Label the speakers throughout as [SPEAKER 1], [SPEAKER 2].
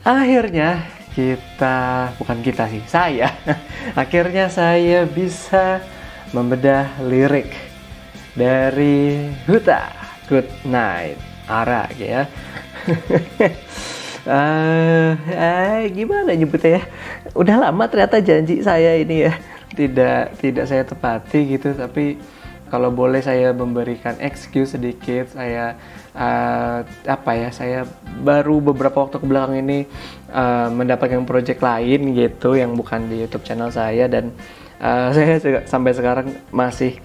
[SPEAKER 1] Akhirnya akhirnya saya bisa membedah lirik dari Huta, Good Night, Ara ya. Gimana nyebutnya ya? Udah lama ternyata janji saya ini ya tidak saya tepati gitu, tapi kalau boleh saya memberikan excuse sedikit, saya saya baru beberapa waktu kebelakang ini mendapatkan project lain gitu yang bukan di YouTube channel saya, dan saya sampai sekarang masih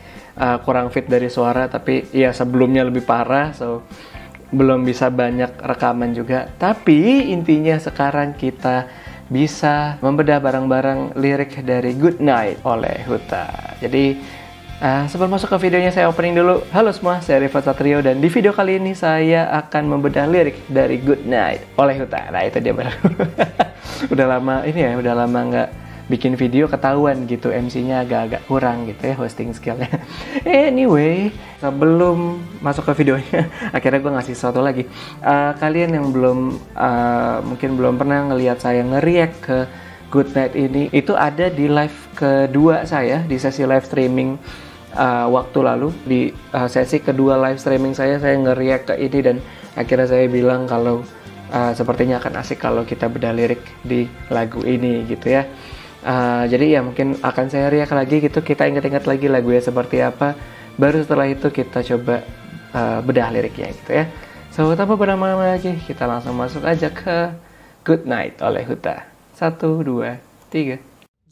[SPEAKER 1] kurang fit dari suara, tapi ya sebelumnya lebih parah, so belum bisa banyak rekaman juga. Tapi intinya sekarang kita bisa membedah bareng-bareng lirik dari Good Night oleh Huta. Jadi sebelum masuk ke videonya, saya opening dulu. Halo semua, saya Rifat Satrio, dan di video kali ini saya akan membedah lirik dari Good Night oleh Huta. Nah itu dia baru. udah lama nggak bikin video, ketahuan gitu MC-nya agak-agak kurang gitu ya, hosting skillnya. Anyway, sebelum masuk ke videonya, akhirnya gue ngasih sesuatu lagi. Kalian yang mungkin belum pernah ngelihat saya nge-react ke Good Night ini, itu ada di live kedua saya, di sesi live streaming waktu lalu. Di sesi kedua live streaming saya nge-react ke ini, dan akhirnya saya bilang kalau sepertinya akan asik kalau kita bedah lirik di lagu ini gitu ya. Jadi ya mungkin akan saya react lagi gitu, kita ingat-ingat lagi lagunya seperti apa, baru setelah itu kita coba bedah liriknya gitu ya. So tanpa berlama-lama lagi, kita langsung masuk aja ke Good Night oleh Huta. 1, 2, 3.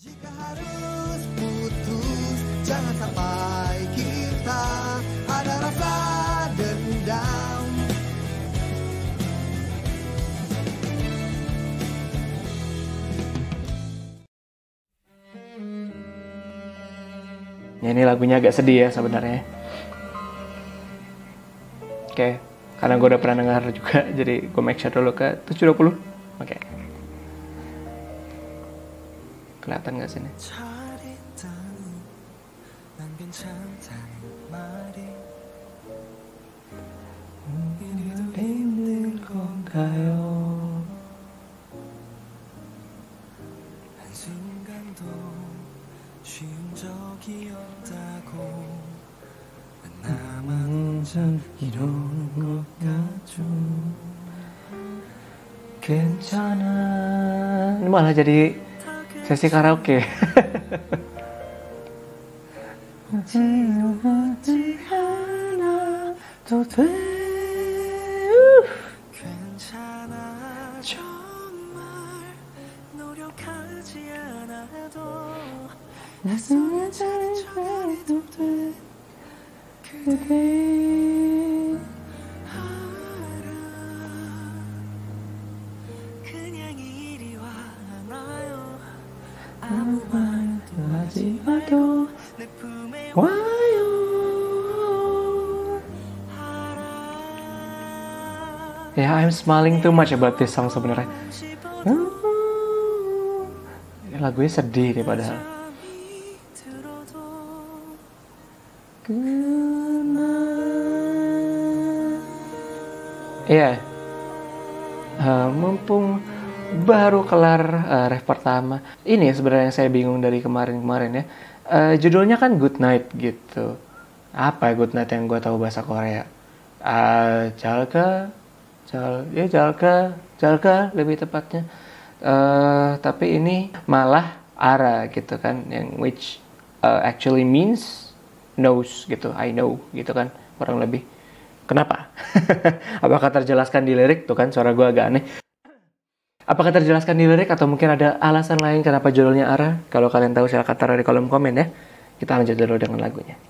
[SPEAKER 2] Jika harus putus, jangan sampai kita ada rasa dendam.
[SPEAKER 1] Ya, ini lagunya agak sedih ya sebenarnya. Oke, karena gue udah pernah dengar juga, jadi gue make sure dulu ke 720. Oke. Kelihatan nggak sini? Ini malah jadi sesi karaoke. Yeah, I'm smiling too much about this song sebenarnya. Lagunya sedih nih padahal. Iya. Mumpung baru kelar ref pertama. Ini sebenarnya yang saya bingung dari kemarin-kemarin ya. Judulnya kan Good Night gitu. Apa Good Night yang gue tahu bahasa Korea? Jalka lebih tepatnya. Tapi ini malah Ara gitu kan, yang which actually means knows gitu, I know gitu kan, kurang lebih. Kenapa? Apakah terjelaskan di lirik? Tuh kan suara gue agak aneh. Apakah terjelaskan di lirik atau mungkin ada alasan lain kenapa judulnya Ara? Kalau kalian tahu silahkan taruh di kolom komen ya. Kita lanjut dulu dengan lagunya.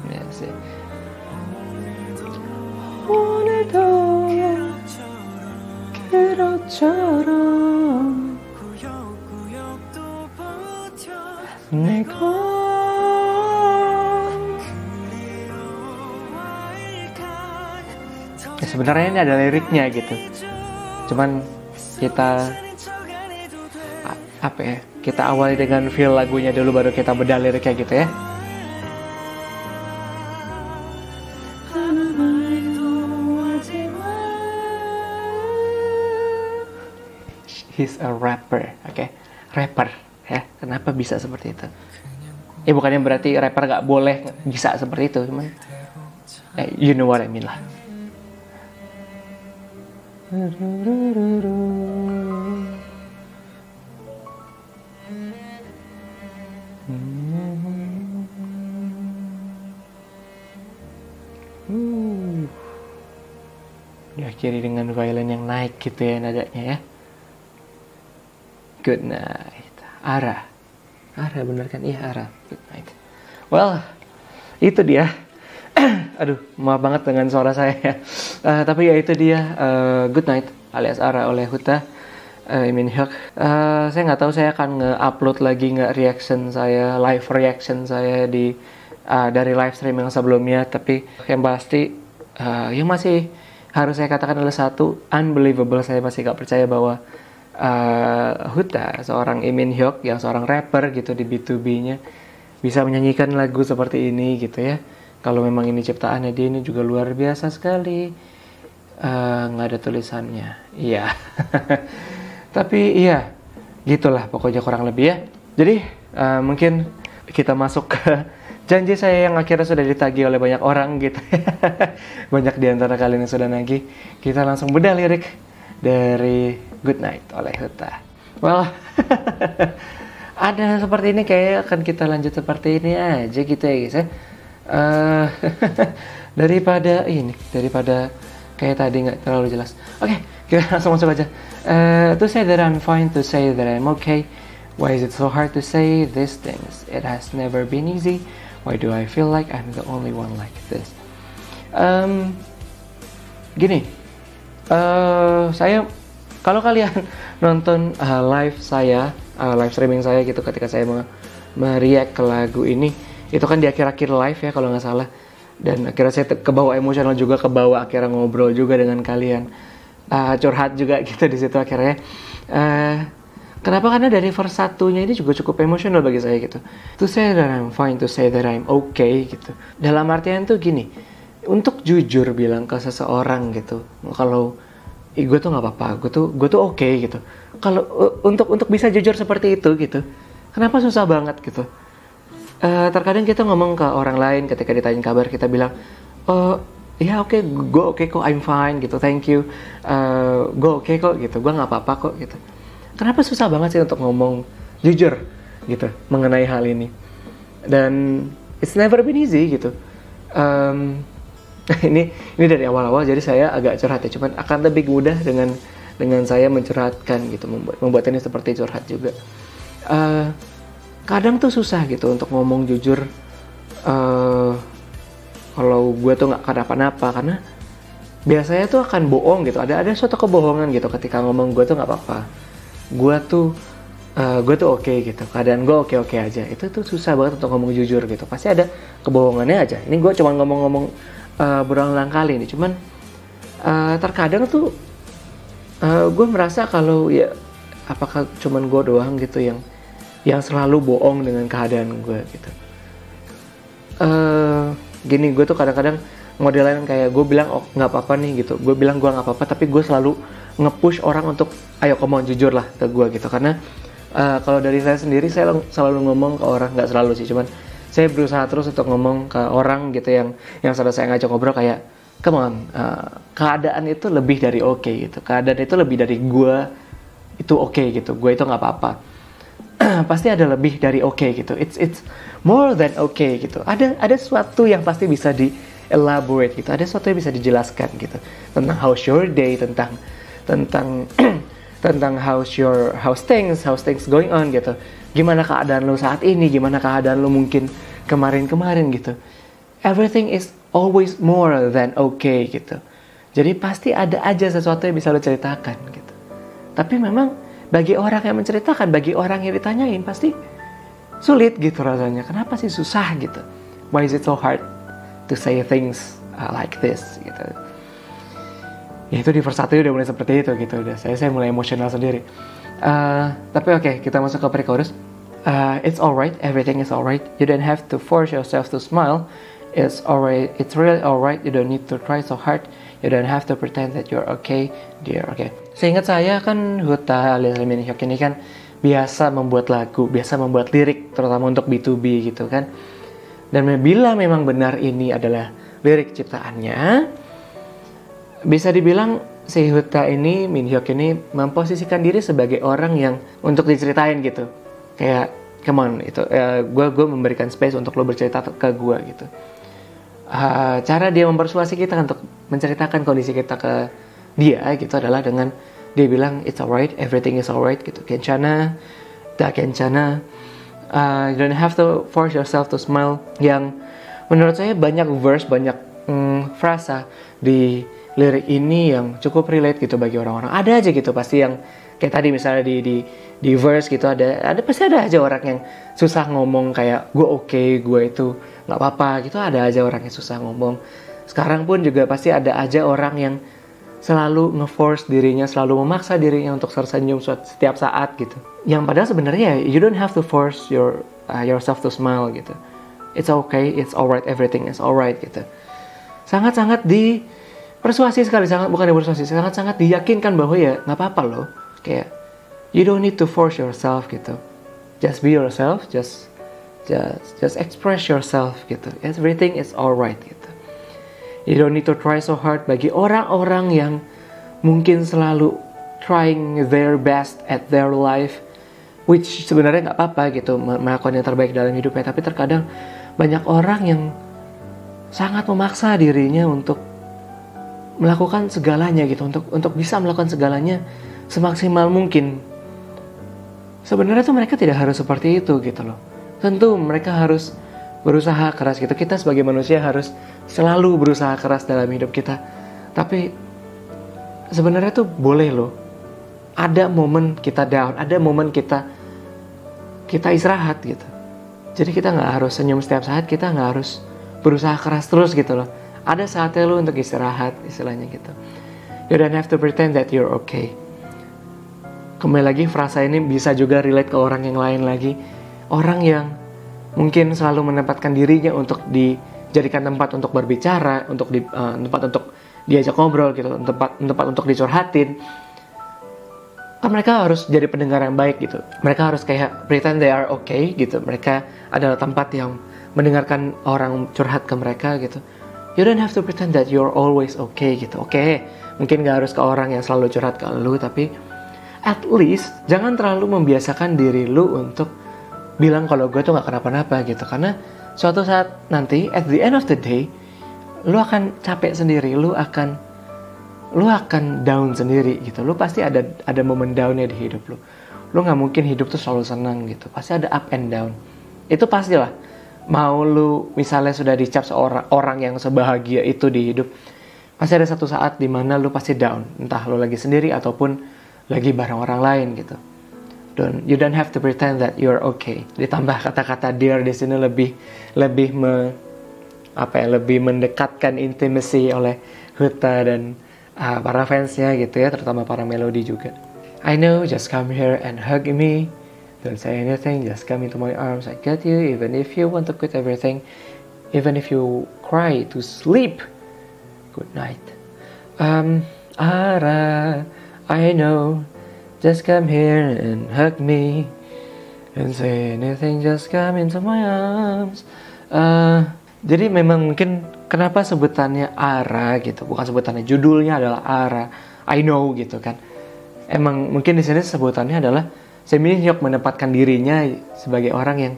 [SPEAKER 1] Ya sih. 것처럼 내가 ya, sebenarnya ini ada liriknya gitu, cuman kita apa ya, kita awali dengan feel lagunya dulu baru kita bedah liriknya gitu ya. He's a rapper, oke, rapper ya. Kenapa bisa seperti itu? Ya bukannya berarti rapper gak boleh bisa seperti itu, cuman you know what I mean lah. Diakhiri dengan violin yang naik gitu ya nadanya ya. Good night. Ara bener kan? Iya Ara. Good night. Well, itu dia. Aduh, maaf banget dengan suara saya ya. Tapi ya itu dia Good Night alias Ara oleh Huta Lee Min-hyuk. Saya nggak tahu saya akan nge-upload lagi nggak reaction saya, live reaction saya di dari live stream yang sebelumnya. Tapi yang pasti yang masih harus saya katakan adalah satu, unbelievable. Saya masih nggak percaya bahwa Huta, seorang Lee Min-hyuk yang seorang rapper gitu di B2B-nya, bisa menyanyikan lagu seperti ini gitu ya. Kalau memang ini ciptaannya dia, ini juga luar biasa sekali. Nggak ada tulisannya, iya. Tapi iya, gitulah pokoknya kurang lebih ya. Jadi mungkin kita masuk ke janji saya yang akhirnya sudah ditagih oleh banyak orang gitu. Banyak di antara kalian yang sudah nagih. Kita langsung bedah lirik dari Good Night oleh Huta. Well, ada seperti ini, kayak akan kita lanjut seperti ini aja gitu ya guys ya. Daripada kayak tadi nggak terlalu jelas. Oke, kita langsung masuk aja. To say that I'm fine, to say that I'm okay. Why is it so hard to say these things? It has never been easy. Why do I feel like I'm the only one like this? Gini, saya kalau kalian nonton live saya, live streaming saya gitu ketika saya mereact ke lagu ini, itu kan di akhir-akhir live ya kalau nggak salah. Dan akhirnya saya kebawa emosional juga, kebawa akhirnya ngobrol juga dengan kalian, curhat juga gitu di situ akhirnya. Kenapa? Karena dari verse satunya ini juga cukup emosional bagi saya gitu. To say that I'm fine, to say that I'm okay gitu. Dalam artian tuh gini, untuk jujur bilang ke seseorang gitu, kalau gue tuh nggak apa-apa, gue tuh oke gitu. Kalau untuk bisa jujur seperti itu gitu, kenapa susah banget gitu? Terkadang kita ngomong ke orang lain ketika ditanya kabar, kita bilang, oh ya oke, gue oke kok, I'm fine gitu, thank you, gue oke kok gitu, gue nggak apa-apa kok gitu. Kenapa susah banget sih untuk ngomong jujur gitu mengenai hal ini? Dan it's never been easy gitu. Ini dari awal-awal jadi saya agak curhat ya, cuman akan lebih mudah dengan saya mencurhatkan gitu, membuat ini seperti curhat juga. Kadang tuh susah gitu untuk ngomong jujur kalau gue tuh nggak kenapa-napa, karena biasanya tuh akan bohong gitu. Ada suatu kebohongan gitu ketika ngomong gue tuh nggak apa-apa, gue tuh oke gitu, keadaan gue oke aja. Itu tuh susah banget untuk ngomong jujur gitu, pasti ada kebohongannya aja. Ini gue cuma ngomong berulang-ulang kali nih, cuman terkadang tuh gue merasa kalau ya apakah cuman gue doang gitu yang selalu bohong dengan keadaan gue gitu. Gini, gue tuh kadang-kadang modelan kayak gue bilang oh nggak apa-apa nih gitu, gue bilang gue nggak apa-apa, tapi gue selalu nge-push orang untuk ayo ngomong jujur lah ke gue gitu. Karena kalau dari saya sendiri, saya selalu ngomong ke orang, nggak selalu sih, cuman saya berusaha terus untuk ngomong ke orang gitu yang saat saya ngajak ngobrol kayak, come on, keadaan itu lebih dari oke gitu, keadaan itu lebih dari gue itu oke gitu, gue itu nggak apa-apa. Pasti ada lebih dari oke gitu, it's more than okay gitu. Ada sesuatu yang pasti bisa di elaborate gitu, ada sesuatu yang bisa dijelaskan gitu tentang how's your day, tentang how's things going on gitu. Gimana keadaan lo saat ini, gimana keadaan lo mungkin kemarin gitu. Everything is always more than okay gitu. Jadi pasti ada aja sesuatu yang bisa lo ceritakan gitu. Tapi memang bagi orang yang menceritakan, bagi orang yang ditanyain pasti sulit gitu rasanya. Kenapa sih susah gitu? Why is it so hard to say things like this gitu? Ya itu di verse 1 udah mulai seperti itu gitu, udah saya mulai emosional sendiri. Tapi oke, kita masuk ke pre-chorus. It's alright, everything is alright. You don't have to force yourself to smile. It's alright, it's really alright. You don't need to try so hard. You don't have to pretend that you're okay, dear. Okay. Seingat saya kan Huta alias Lee Min Hyuk ini kan biasa membuat lagu, biasa membuat lirik, terutama untuk B2B gitu kan. Dan bila memang benar ini adalah lirik ciptaannya, bisa dibilang si Huta ini, Min Hyuk ini memposisikan diri sebagai orang yang untuk diceritain gitu. Kayak, come on, itu gue memberikan space untuk lo bercerita ke gue gitu. Cara dia mempersuasi kita untuk menceritakan kondisi kita ke dia gitu adalah dengan dia bilang it's alright, everything is alright gitu. Kencana, da kencana. You don't have to force yourself to smile. Yang menurut saya banyak verse, banyak frasa di lirik ini yang cukup relate gitu bagi orang-orang. Ada aja gitu pasti yang kayak tadi misalnya di verse gitu ada pasti ada aja orang yang susah ngomong kayak gue oke, gue itu nggak apa-apa gitu. Ada aja orang yang susah ngomong. Sekarang pun juga pasti ada aja orang yang selalu nge-force dirinya, selalu memaksa dirinya untuk tersenyum setiap saat gitu. Yang padahal sebenarnya you don't have to force yourself to smile gitu. It's okay, it's alright, everything is alright gitu. Sangat-sangat persuasi sekali, sangat-sangat diyakinkan bahwa ya nggak apa-apa loh. Kayak you don't need to force yourself gitu. Just be yourself, just express yourself gitu. Everything is alright gitu. You don't need to try so hard. Bagi orang-orang yang mungkin selalu trying their best at their life, which sebenarnya nggak apa-apa gitu, melakukan yang terbaik dalam hidupnya. Tapi terkadang banyak orang yang sangat memaksa dirinya untuk melakukan segalanya gitu, untuk bisa melakukan segalanya semaksimal mungkin. Sebenarnya tuh mereka tidak harus seperti itu gitu loh. Tentu mereka harus berusaha keras gitu. Kita sebagai manusia harus selalu berusaha keras dalam hidup kita. Tapi sebenarnya tuh boleh loh. Ada momen kita down, ada momen kita istirahat gitu. Jadi kita nggak harus senyum setiap saat, kita nggak harus berusaha keras terus gitu loh. Ada saatnya lo untuk istirahat, istilahnya gitu. You don't have to pretend that you're okay. Kembali lagi, frasa ini bisa juga relate ke orang yang lain lagi. Orang yang mungkin selalu menempatkan dirinya untuk dijadikan tempat untuk berbicara, tempat untuk diajak ngobrol gitu, tempat untuk dicurhatin. Kan mereka harus jadi pendengar yang baik gitu. Mereka harus kayak pretend they are okay gitu. Mereka adalah tempat yang mendengarkan orang curhat ke mereka gitu. You don't have to pretend that you're always okay gitu. Oke, mungkin gak harus ke orang yang selalu curhat ke lu, tapi at least jangan terlalu membiasakan diri lu untuk bilang kalau gue tuh gak kenapa-napa gitu. Karena suatu saat nanti, at the end of the day, lu akan capek sendiri, lu akan down sendiri gitu. Lu pasti ada momen downnya di hidup lu. Lu gak mungkin hidup tuh selalu senang gitu. Pasti ada up and down. Itu pastilah. Mau lu misalnya sudah dicap seorang orang yang sebahagia itu di hidup, pasti ada satu saat di mana lu pasti down, entah lu lagi sendiri ataupun lagi bareng orang lain gitu. You don't have to pretend that you're okay. Ditambah kata-kata dear di sini lebih mendekatkan intimacy oleh Huta dan para fansnya gitu ya, terutama para Melody juga. I know, just come here and hug me. Don't say anything, just come into my arms. I got you, even if you want to quit everything, even if you cry to sleep. Good night. Ara, I know. Just come here and hug me. Don't say anything, just come into my arms. Jadi memang mungkin kenapa sebutannya Ara gitu, bukan sebutannya, judulnya adalah Ara. I know gitu kan. Emang mungkin di sini sebutannya adalah Lee Min Hyuk menempatkan dirinya sebagai orang yang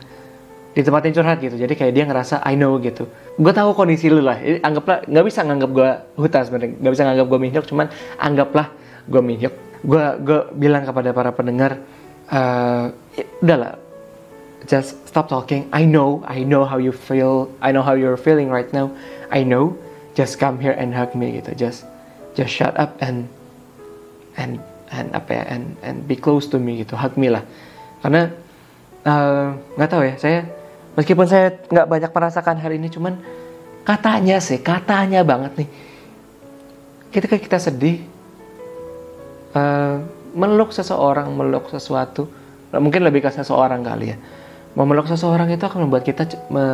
[SPEAKER 1] ditempatin curhat gitu. Jadi kayak dia ngerasa I know gitu. Gue tahu kondisi lu lah. Anggaplah, nggak bisa nganggap gue Huta sebenarnya. Nggak bisa nganggap gue Min Hyuk. Cuman anggaplah gue Min Hyuk. Gue bilang kepada para pendengar, udahlah, just stop talking. I know how you feel. I know how you're feeling right now. I know. Just come here and hug me gitu. Just shut up and and be close to me gitu, hug me lah. Karena nggak tahu ya, saya meskipun saya nggak banyak merasakan hal ini, cuman katanya banget nih, ketika kita sedih, meluk seseorang, meluk sesuatu, mungkin lebih ke seseorang kali ya, memeluk seseorang itu akan membuat kita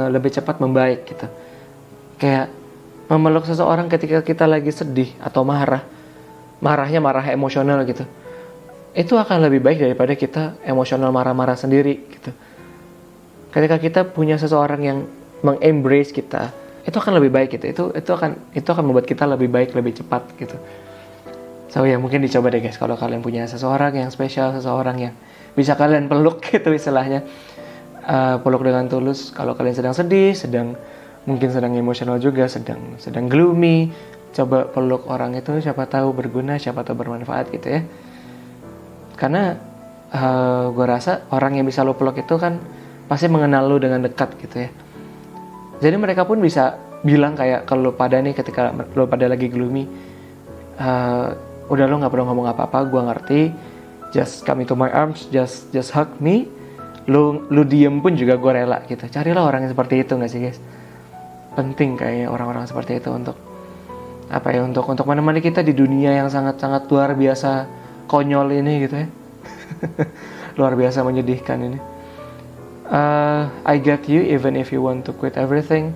[SPEAKER 1] lebih cepat membaik gitu. Kayak memeluk seseorang ketika kita lagi sedih atau marahnya marah emosional gitu, itu akan lebih baik daripada kita emosional marah-marah sendiri gitu. Ketika kita punya seseorang yang mengembrace kita, itu akan lebih baik gitu. Itu akan membuat kita lebih baik, lebih cepat gitu. So ya mungkin dicoba deh guys, kalau kalian punya seseorang yang spesial, seseorang yang bisa kalian peluk gitu istilahnya, peluk dengan tulus. Kalau kalian sedang sedih, mungkin sedang emosional juga, sedang gloomy, coba peluk orang itu, siapa tahu berguna, siapa tahu bermanfaat gitu ya. Karena gue rasa orang yang bisa lo peluk itu kan pasti mengenal lo dengan dekat gitu ya. Jadi mereka pun bisa bilang kayak kalau pada nih, ketika lo pada lagi gloomy, udah lo nggak perlu ngomong apa-apa, gue ngerti, just come into my arms, just hug me, lu diem pun juga gue rela gitu. Carilah orang yang seperti itu, nggak sih guys? Penting kayaknya orang-orang seperti itu untuk untuk menemani kita di dunia yang sangat-sangat luar biasa konyol ini gitu ya. Luar biasa menyedihkan ini. I get you even if you want to quit everything,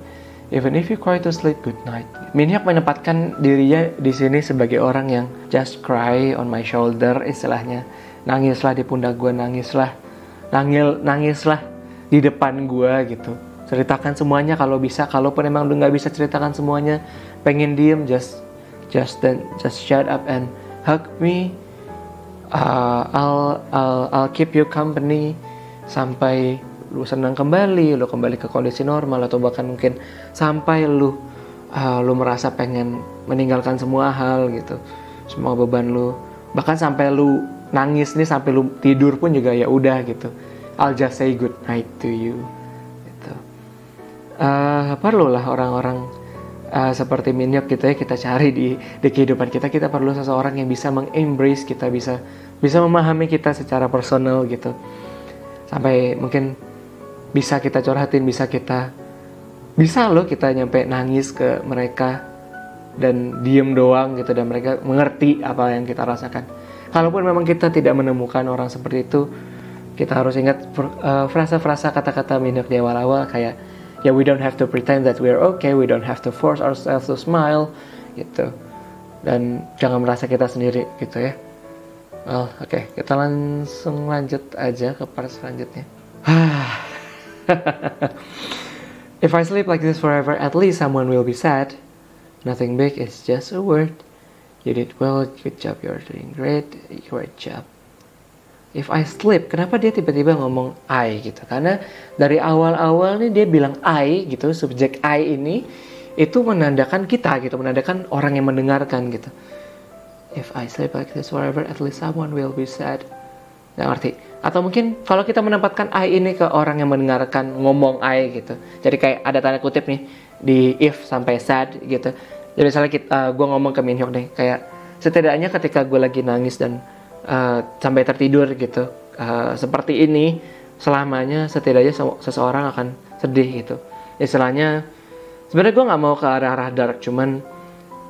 [SPEAKER 1] even if you cry to sleep, good night. Min Hyuk menempatkan dirinya di sini sebagai orang yang just cry on my shoulder istilahnya. Nangislah di pundak gue, nangislah di depan gue gitu. Ceritakan semuanya kalau bisa. Kalaupun emang lu nggak bisa ceritakan semuanya, pengen diem, just shut up and hug me. I'll keep you company sampai lu senang kembali, lu kembali ke kondisi normal, atau bahkan mungkin sampai lu merasa pengen meninggalkan semua hal gitu, semua beban lu, bahkan sampai lu nangis nih, sampai lu tidur pun juga ya udah gitu. I'll just say good night to you gitu. Perlulah orang-orang seperti Min Hyuk gitu ya, kita cari di kehidupan kita. Kita perlu seseorang yang bisa mengembrace kita, bisa memahami kita secara personal gitu, sampai mungkin bisa kita curhatin, bisa loh kita nyampe nangis ke mereka dan diem doang gitu, dan mereka mengerti apa yang kita rasakan. Kalaupun memang kita tidak menemukan orang seperti itu, kita harus ingat frasa-frasa kata-kata Min Hyuk di awal-awal kayak, ya we don't have to pretend that we're okay, we don't have to force ourselves to smile gitu, dan jangan merasa kita sendiri gitu ya. Well, oke, kita langsung lanjut aja ke part selanjutnya. If I sleep like this forever, at least someone will be sad. Nothing big, it's just a word. You did well, good job, you're doing great, great job. If I sleep, kenapa dia tiba-tiba ngomong I gitu? Karena dari awal-awal nih dia bilang I gitu, subjek I ini itu menandakan kita gitu, menandakan orang yang mendengarkan gitu. If I sleep like this forever, at least someone will be sad. Nggak ngerti. Atau mungkin kalau kita menempatkan I ini ke orang yang mendengarkan ngomong I gitu. Jadi kayak ada tanda kutip nih di if sampai sad gitu. Jadi misalnya gue ngomong ke Min Hyuk nih, kayak setidaknya ketika gue lagi nangis dan sampai tertidur gitu, seperti ini selamanya, setidaknya seseorang akan sedih gitu. Istilahnya sebenarnya gue nggak mau ke arah dark, cuman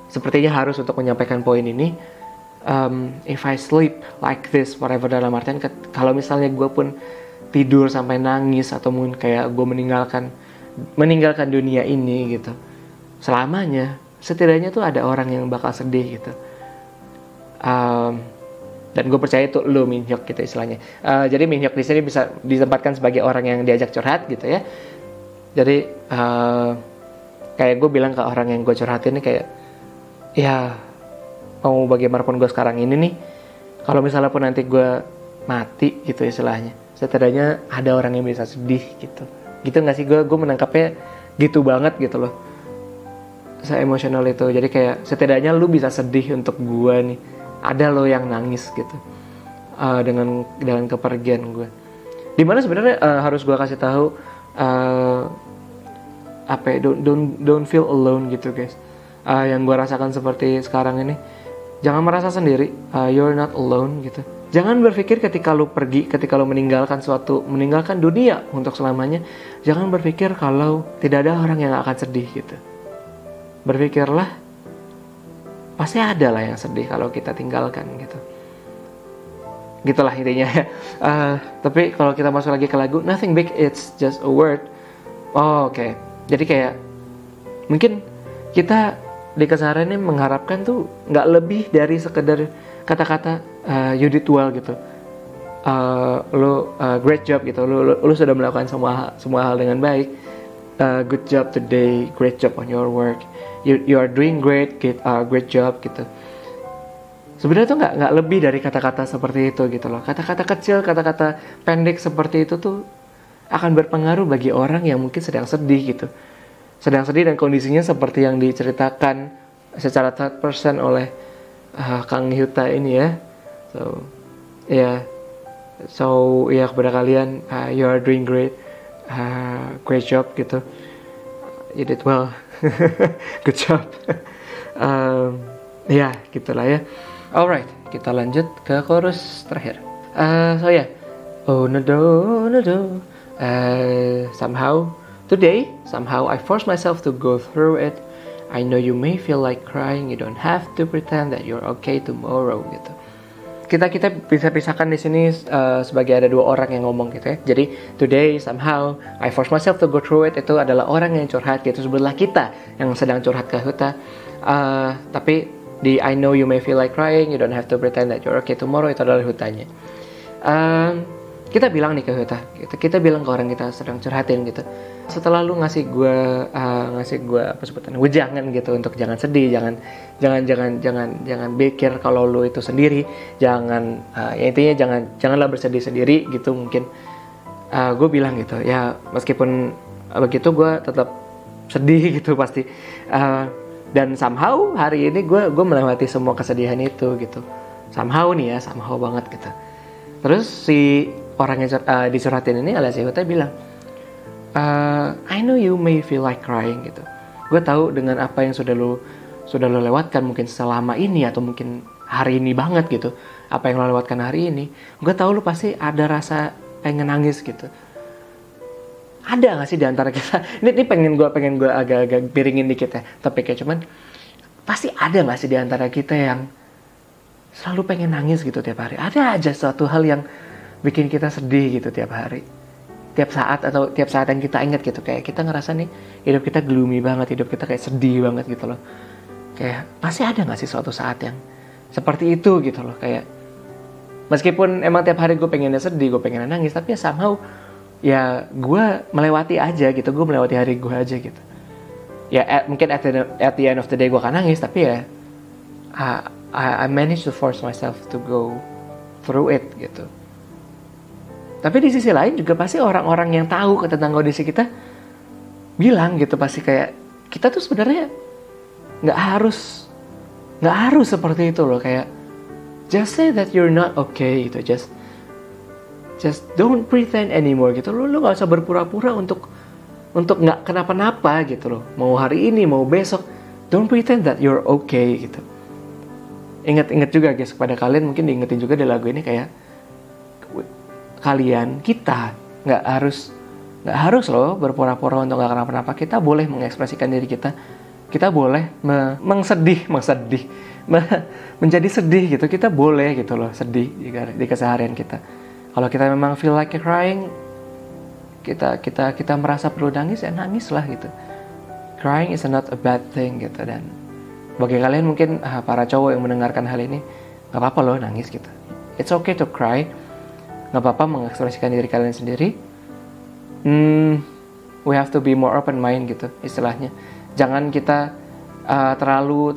[SPEAKER 1] sepertinya harus untuk menyampaikan poin ini. If I sleep like this forever, dalam artian kalau misalnya gue pun tidur sampai nangis, atau mungkin kayak gue meninggalkan dunia ini gitu selamanya, setidaknya tuh ada orang yang bakal sedih gitu. Dan gue percaya itu lo, Min Hyuk gitu istilahnya. Jadi Min Hyuk di sini bisa ditempatkan sebagai orang yang diajak curhat gitu ya. Jadi kayak gue bilang ke orang yang gue curhatin nih, kayak ya mau bagaimanapun gue sekarang ini nih, kalau misalnya pun nanti gue mati gitu istilahnya, setidaknya ada orang yang bisa sedih gitu nggak sih? Gue menangkapnya gitu banget gitu loh, se-emosional itu. Jadi kayak setidaknya lu bisa sedih untuk gue nih, ada lo yang nangis gitu dengan kepergian gue. Dimana sebenarnya harus gue kasih tahu don't feel alone gitu guys. Yang gue rasakan seperti sekarang ini, Jangan merasa sendiri, you're not alone gitu. Jangan berpikir ketika lu pergi, ketika lu meninggalkan dunia untuk selamanya, jangan berpikir kalau tidak ada orang yang akan sedih gitu. Berpikirlah, pasti ada lah yang sedih kalau kita tinggalkan gitu. Gitulah intinya. Tapi kalau kita masuk lagi ke lagu, nothing big, it's just a word. Oh, oke. Jadi kayak mungkin kita di keseharian ini mengharapkan tuh nggak lebih dari sekedar kata-kata you did well gitu, great job gitu, lu sudah melakukan semua hal dengan baik, good job today, great job on your work, you are doing great job gitu. Sebenarnya tuh nggak lebih dari kata-kata seperti itu gitu loh. Kata-kata kecil, kata-kata pendek seperti itu tuh akan berpengaruh bagi orang yang mungkin sedang sedih gitu, sedang sedih dan kondisinya seperti yang diceritakan secara third person oleh Kang Hyuta ini ya. So kepada kalian, you are doing great, great job gitu, you did well, good job. Gitulah ya. Alright, kita lanjut ke chorus terakhir. Oh no, somehow I force myself to go through it. I know you may feel like crying, you don't have to pretend that you're okay tomorrow gitu. Kita bisa pisahkan di sini sebagai ada dua orang yang ngomong gitu ya. Jadi today somehow I force myself to go through it, itu adalah orang yang curhat gitu, sebelah kita yang sedang curhat ke Huta. Tapi di I know you may feel like crying, you don't have to pretend that you're okay tomorrow, itu adalah Hutanya. Kita bilang nih ke Huta, kita bilang ke orang kita sedang curhatin gitu. Setelah lu ngasih gue apa sebutan wejangan gitu untuk jangan sedih, jangan pikir kalau lu itu sendiri, intinya janganlah bersedih sendiri gitu mungkin. Gue bilang gitu ya, meskipun begitu gue tetap sedih gitu pasti. Dan somehow hari ini gue melewati semua kesedihan itu gitu. Somehow banget gitu. Terus si orang yang dicurhatin ini alias Huta bilang, I know you may feel like crying gitu. Gue tahu dengan apa yang sudah lo lewatkan mungkin selama ini atau mungkin hari ini banget gitu. Apa yang lo lewatkan hari ini, gue tahu lo pasti ada rasa pengen nangis gitu. Ada nggak sih di antara kita? Ini pengen gue agak-agak piringin dikit ya. Tapi kayak cuman pasti ada nggak sih di antara kita yang selalu pengen nangis gitu tiap hari. Ada aja suatu hal yang bikin kita sedih gitu tiap hari. Tiap saat yang kita ingat gitu, kayak kita ngerasa nih hidup kita gloomy banget, hidup kita kayak sedih banget gitu loh. Kayak pasti ada nggak sih suatu saat yang seperti itu gitu loh. Kayak meskipun emang tiap hari gue pengennya sedih, gue pengen nangis, tapi ya somehow ya gue melewati aja gitu, gue melewati hari gue aja gitu. Ya mungkin at the end of the day gue akan nangis, tapi ya I manage to force myself to go through it gitu. Tapi di sisi lain juga pasti orang-orang yang tahu tentang kondisi kita bilang gitu, pasti kayak kita tuh sebenarnya nggak harus seperti itu loh. Kayak just say that you're not okay gitu, just don't pretend anymore gitu. Lu nggak usah berpura-pura untuk nggak kenapa-napa gitu loh. Mau hari ini mau besok, don't pretend that you're okay gitu. Ingat juga guys, kepada kalian mungkin diingetin juga di lagu ini, kayak kita nggak harus loh berpura-pura untuk nggak kenapa-napa. Kita boleh mengekspresikan diri kita. Kita boleh menjadi sedih gitu. Kita boleh gitu loh sedih di keseharian kita. Kalau kita memang feel like crying, kita merasa perlu nangis, ya nangis lah gitu. Crying is not a bad thing gitu. Dan bagi kalian mungkin para cowok yang mendengarkan hal ini, nggak apa-apa loh nangis gitu. It's okay to cry. Nggak apa-apa mengekspresikan diri kalian sendiri. We have to be more open mind gitu istilahnya. Jangan kita terlalu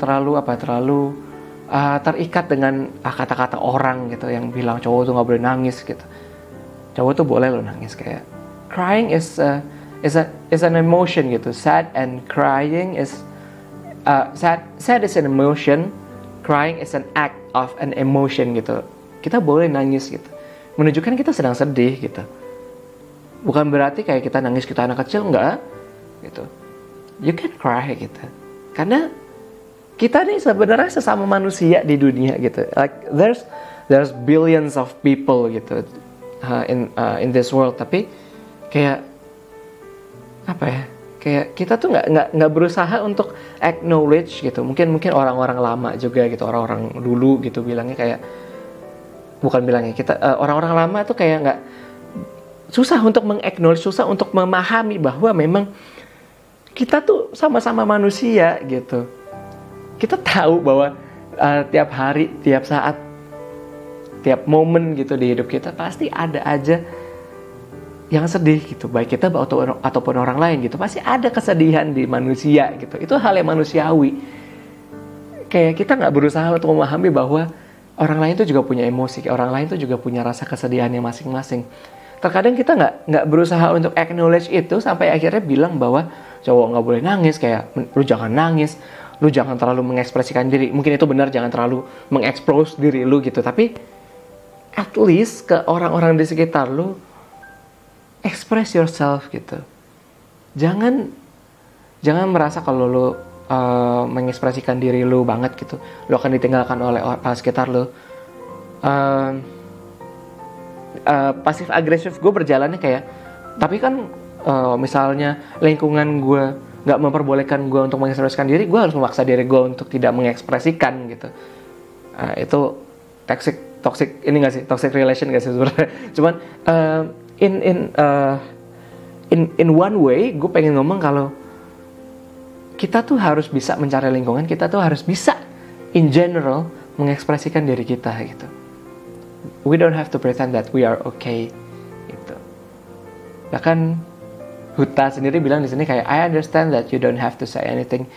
[SPEAKER 1] terikat dengan kata-kata orang gitu yang bilang cowok tuh nggak boleh nangis gitu. Cowok tuh boleh loh nangis. Kayak crying is an emotion gitu. Sad and crying is sad is an emotion, crying is an act of an emotion gitu. Kita boleh nangis gitu, menunjukkan kita sedang sedih gitu. Bukan berarti kayak kita nangis kita anak kecil, enggak gitu. You can cry gitu, karena kita nih sebenarnya sesama manusia di dunia gitu. Like there's billions of people gitu in this world, tapi kayak apa ya? Kayak kita tuh nggak berusaha untuk acknowledge gitu. Mungkin orang-orang lama juga gitu, orang-orang dulu gitu bilangnya kayak, bukan bilangnya, kita orang-orang lama tuh kayak nggak, susah untuk meng-acknowledge, susah untuk memahami bahwa memang kita tuh sama-sama manusia gitu. Kita tahu bahwa tiap hari, tiap saat, tiap momen gitu di hidup kita pasti ada aja yang sedih gitu, baik kita ataupun orang lain gitu. Pasti ada kesedihan di manusia gitu. Itu hal yang manusiawi. Kayak kita nggak berusaha untuk memahami bahwa orang lain itu juga punya emosi, orang lain itu juga punya rasa kesedihannya masing-masing. Terkadang kita nggak berusaha untuk acknowledge itu sampai akhirnya bilang bahwa cowok nggak boleh nangis, kayak lu jangan nangis, lu jangan terlalu mengekspresikan diri. Mungkin itu benar, jangan terlalu mengekspos diri lu gitu. Tapi at least ke orang-orang di sekitar lu, express yourself gitu. Jangan merasa kalau lu mengekspresikan diri lu banget gitu, lu akan ditinggalkan oleh orang sekitar lu. Pasif agresif gue berjalannya kayak, tapi kan misalnya lingkungan gue nggak memperbolehkan gue untuk mengekspresikan diri, gue harus memaksa diri gue untuk tidak mengekspresikan gitu. Itu toxic ini nggak sih, toxic relation nggak sih sebenarnya? Cuman in one way gue pengen ngomong kalau kita tuh harus bisa mencari lingkungan, kita tuh harus bisa in general mengekspresikan diri kita gitu. We don't have to pretend that we are okay gitu. Bahkan Huta sendiri bilang di sini kayak, I understand that you don't have to say anything.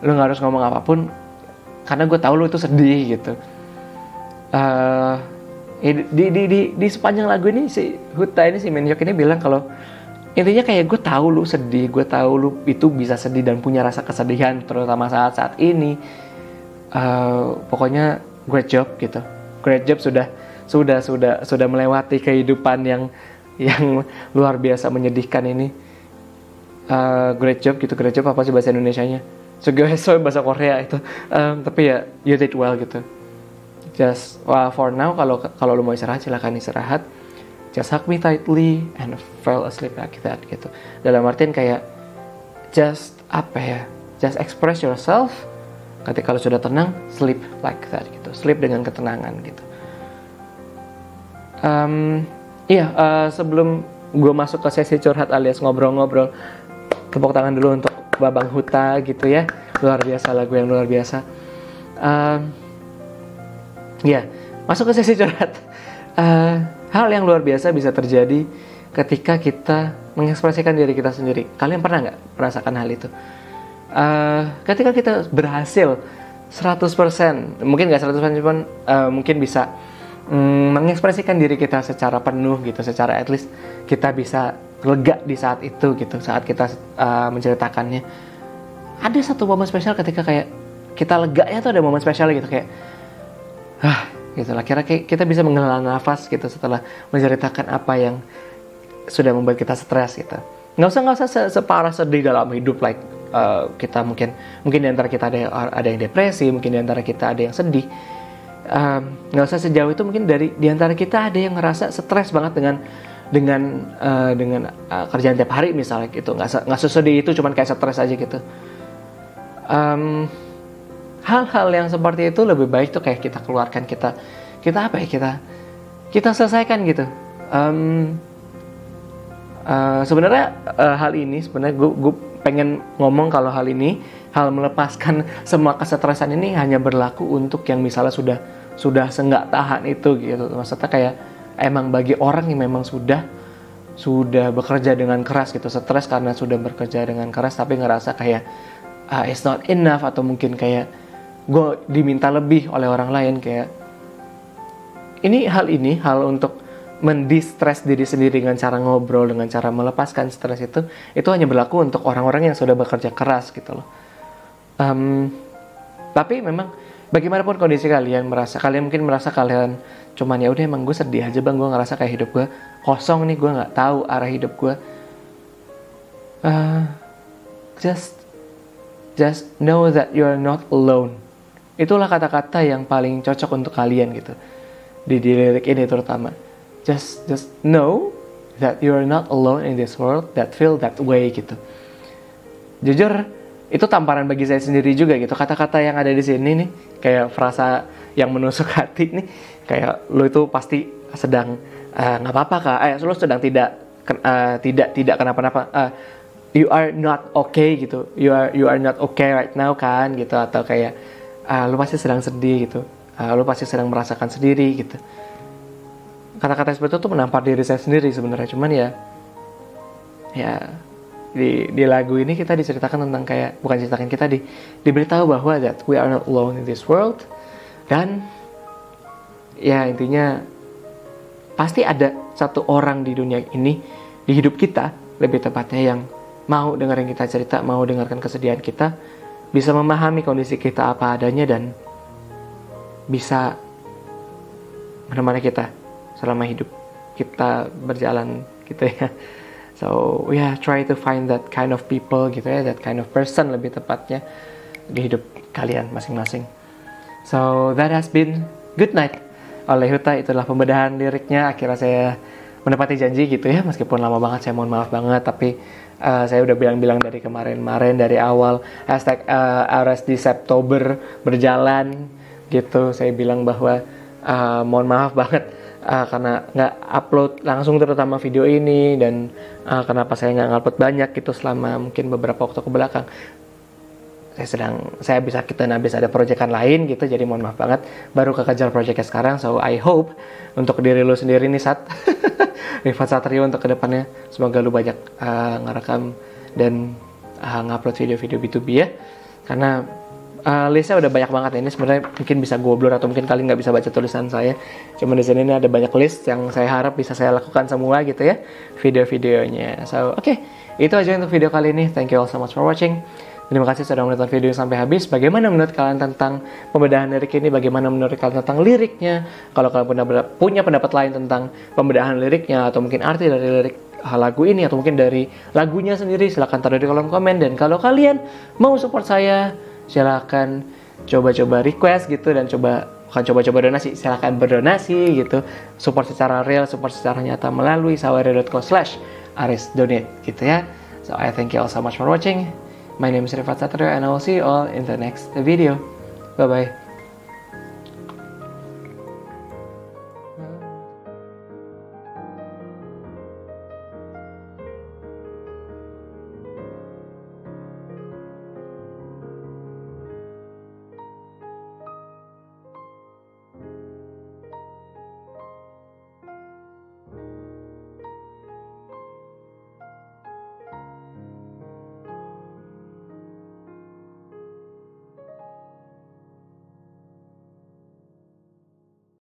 [SPEAKER 1] Lu nggak harus ngomong apapun karena gue tahu lu itu sedih gitu. Di sepanjang lagu ini si Huta ini, si Minhyuk ini bilang kalau intinya kayak gue tahu lu sedih, gue tahu lu itu bisa sedih dan punya rasa kesedihan terutama saat ini. Pokoknya great job gitu. Great job sudah melewati kehidupan yang luar biasa menyedihkan ini. Great job gitu. Great job apa sih bahasa Indonesianya? So bahasa Korea itu. Tapi ya you did well gitu. Just for now kalau lu mau istirahat silakan istirahat. Just hug me tightly and fall asleep like that gitu. Dalam artian kayak just express yourself. Ketika lu sudah tenang, sleep like that gitu. Sleep dengan ketenangan gitu. Sebelum gue masuk ke sesi curhat alias ngobrol-ngobrol, tepuk tangan dulu untuk Babang Huta gitu ya. Luar biasa, lagu yang luar biasa. Masuk ke sesi curhat. Hal yang luar biasa bisa terjadi ketika kita mengekspresikan diri kita sendiri. Kalian pernah nggak merasakan hal itu? Ketika kita berhasil 100%, mungkin nggak 100%, cuman mungkin bisa mengekspresikan diri kita secara penuh gitu, secara at least kita bisa lega di saat itu gitu, saat kita menceritakannya. Ada satu momen spesial ketika kayak kita leganya tuh, ada momen spesial gitu kayak gitu lah, kira kita bisa menghela nafas gitu setelah menceritakan apa yang sudah membuat kita stres gitu. Nggak usah separah sedih dalam hidup, like kita mungkin di antara kita ada yang depresi, mungkin di antara kita ada yang sedih. Nggak usah sejauh itu, mungkin di antara kita ada yang ngerasa stres banget dengan kerjaan tiap hari misalnya gitu, nggak sesedih itu, cuman kayak stres aja gitu. Hal-hal yang seperti itu lebih baik tuh kayak kita keluarkan, kita selesaikan gitu. Sebenarnya hal ini sebenarnya gue pengen ngomong kalau hal melepaskan semua kesetresan ini hanya berlaku untuk yang misalnya sudah senggak tahan itu gitu. Maksudnya kayak emang bagi orang yang memang sudah bekerja dengan keras gitu, stres karena sudah bekerja dengan keras tapi ngerasa kayak it's not enough, atau mungkin kayak gue diminta lebih oleh orang lain, kayak hal untuk mendistres diri sendiri dengan cara ngobrol, dengan cara melepaskan stres itu hanya berlaku untuk orang-orang yang sudah bekerja keras gitu loh. Tapi memang bagaimanapun kondisi kalian mungkin merasa kalian cuman ya udah emang gue sedih aja bang, gue ngerasa kayak hidup gue kosong nih, gue nggak tahu arah hidup gue. Just know that you are not alone itulah kata-kata yang paling cocok untuk kalian gitu. Di lirik ini terutama. Just know that you are not alone in this world that feel that way gitu. Jujur, itu tamparan bagi saya sendiri juga gitu. Kata-kata yang ada di sini nih, kayak frasa yang menusuk hati nih, kayak lu itu pasti sedang nggak apa-apa kak, lu sedang tidak kenapa-napa, you are not okay gitu, you are not okay right now kan gitu, atau kayak lu pasti sedang sedih gitu, lu pasti sedang merasakan sendiri gitu. Kata-kata seperti itu tuh menampar diri saya sendiri sebenarnya, cuman ya di lagu ini kita diceritakan tentang kayak, bukan ceritakan, kita diberitahu bahwa that we are not alone in this world, dan ya intinya pasti ada satu orang di dunia ini, di hidup kita lebih tepatnya, yang mau dengerin kita cerita, mau dengarkan kesedihan kita, bisa memahami kondisi kita apa adanya, dan bisa menemani kita selama hidup kita berjalan gitu ya. So try to find that kind of people gitu ya, that kind of person lebih tepatnya di hidup kalian masing-masing. So that has been Good Night oleh Huta. Itulah pembedahan liriknya. Akhirnya saya menepati janji gitu ya, meskipun lama banget, saya mohon maaf banget, tapi saya udah bilang dari kemarin dari awal hashtag RSD September berjalan gitu, saya bilang bahwa mohon maaf banget karena nggak upload langsung terutama video ini, dan kenapa saya nggak ngupload banyak gitu selama mungkin beberapa waktu ke belakang. Saya habis ada proyekan lain gitu, jadi mohon maaf banget, baru kekejar proyeknya sekarang. So I hope untuk diri lu sendiri nih Sat Rifat Satrio, untuk kedepannya semoga lu banyak ngerekam dan ngupload video-video B2B ya, karena listnya udah banyak banget. Ini sebenarnya mungkin bisa gue blur, atau mungkin kalian nggak bisa baca tulisan saya, cuma di sini ada banyak list yang saya harap bisa saya lakukan semua gitu ya, video-videonya. So oke, itu aja untuk video kali ini. Thank you all so much for watching. Terima kasih sudah menonton video sampai habis. Bagaimana menurut kalian tentang pembedahan lirik ini? Bagaimana menurut kalian tentang liriknya? Kalau kalian punya pendapat lain tentang pembedahan liriknya, atau mungkin arti dari lirik lagu ini, atau mungkin dari lagunya sendiri, silahkan taruh di kolom komen. Dan kalau kalian mau support saya, silahkan coba-coba request gitu, dan bukan coba-coba donasi, silahkan berdonasi gitu, support secara real, support secara nyata melalui saweria.co/arisdonate gitu ya. So I thank you all so much for watching. My name is Rifat Satrio, and I will see you all in the next video. Bye bye.